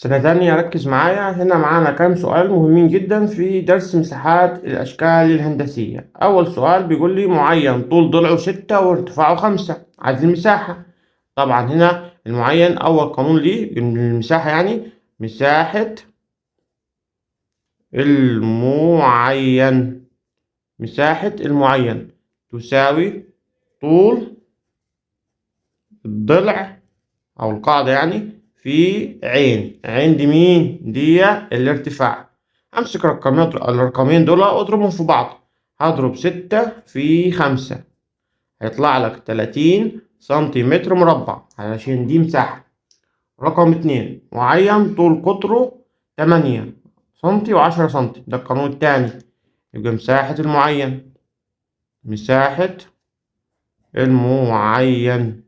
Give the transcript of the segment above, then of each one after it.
سنة تانية ركز معايا. هنا معانا كام سؤال مهمين جدا في درس مساحات الأشكال الهندسية. أول سؤال بيقول لي معين طول ضلعه 6 وارتفاعه 5، عايز المساحة. طبعا هنا المعين أول قانون ليه المساحة، يعني مساحة المعين. مساحة المعين تساوي طول الضلع أو القاعدة، يعني في عين دي مين؟ دي الارتفاع. أمسك الرقمين دول أضربهم في بعض. هضرب 6 في 5 هيطلع لك 30 سنتيمتر مربع علشان دي مساحة. رقم 2 معين طول قطره 8 سنتي و10 سنتي، ده القانون التاني. يبقى مساحة المعين، مساحة المعين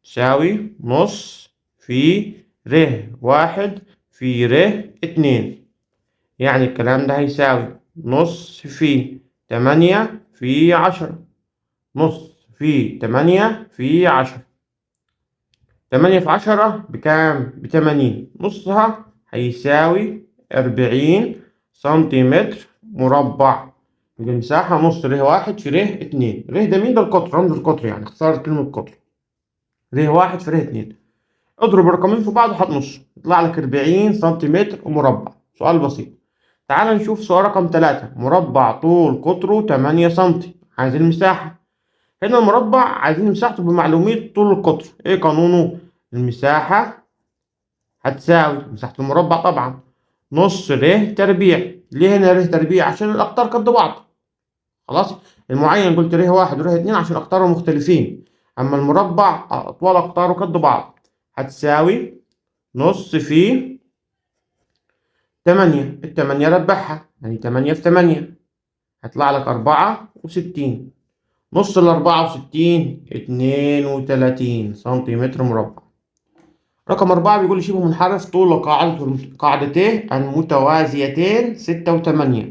تساوي نص في ر1 في ر2. يعني الكلام ده هيساوي نص في 8 في 10. نص في 8 في 10. 8 في 10 بكام؟ ب80. نصها هيساوي 40 سنتيمتر مربع. يبقى المساحة نص ر1 في ر2. ر ده مين؟ ده القطر، رمز القطر، يعني اختصار كلمة قطر. ر1 في ر2. اضرب الرقمين في بعض وحط نص، يطلع لك 40 سنتيمتر مربع. سؤال بسيط. تعال نشوف سؤال رقم 3. مربع طول قطره 8 سنتي، عايز المساحة. هنا المربع عايزين مساحته بمعلومية طول القطر. ايه قانونه؟ المساحة هتساوي مساحة المربع طبعا نص ر تربيع. ليه هنا ر تربيع؟ عشان الأقطار قد بعض. خلاص. المعين قلت ر1 ور2 عشان أقطارهم مختلفين، أما المربع أطوال أقطاره قد بعض. هتساوي نص في 8. التمانية ربعها، يعني 8 في 8 هيطلع لك 64. نص ال64 32 سنتيمتر مربع. رقم 4 بيقول لي شبه منحرف طول قاعدتين المتوازيتين 6 و8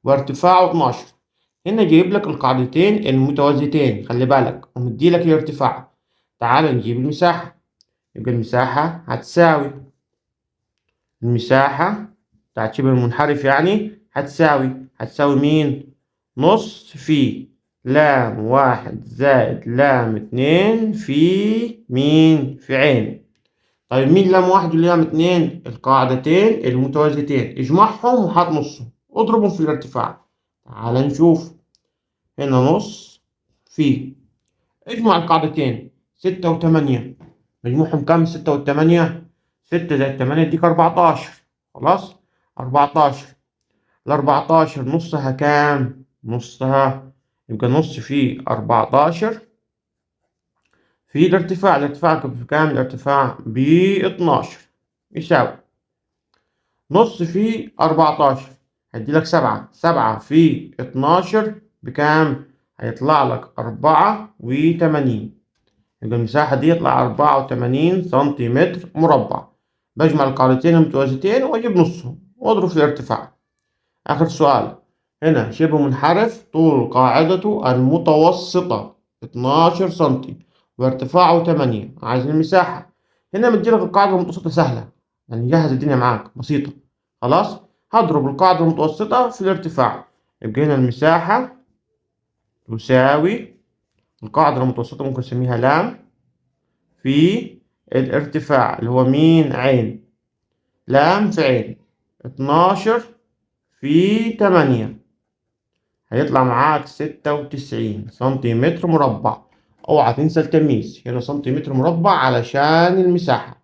وارتفاعه 12. هنا جايب لك القاعدتين المتوازيتين، خلي بالك، ومدي لك الارتفاع. تعال نجيب المساحة. يبقى المساحة المساحة بتاعت شبه المنحرف يعني هتساوي مين؟ نص في لام 1 زائد لام 2 في مين؟ في عين. طيب مين لام 1 ولام 2؟ القاعدتين المتوازيتين، اجمعهم وحط نصهم، اضربهم في الارتفاع. تعال نشوف. هنا نص في، اجمع القاعدتين 6 و8، مجموعهم كام؟ 6 و8. 6 زائد 8 يديك 14. خلاص. 14. ال14 نصها كام؟ نصها يبقى نص في 14 في الارتفاع بكام؟ الارتفاع ب12 يساوي نص في 14 هيديلك 7. 7 في 12 بكام؟ هيطلع لك 84. يبقى المساحة دي يطلع 84 سنتيمتر مربع. بجمع القاعدتين المتوازيتين وأجيب نصهم وأضرب في الارتفاع. آخر سؤال. هنا شبه منحرف طول قاعدته المتوسطة 12 سنتي وارتفاعه 8، عايز المساحة. هنا مديلك القاعدة المتوسطة سهلة، يعني جهز الدنيا معاك بسيطة. خلاص. هضرب القاعدة المتوسطة في الارتفاع. يبقى هنا المساحة تساوي القاعدة المتوسطة ممكن نسميها لام في الارتفاع اللي هو مين؟ عين. لام في عين 12 في 8 هيطلع معاك 96 سنتيمتر مربع. اوعى تنسى التمييز، هنا سنتيمتر مربع علشان المساحة.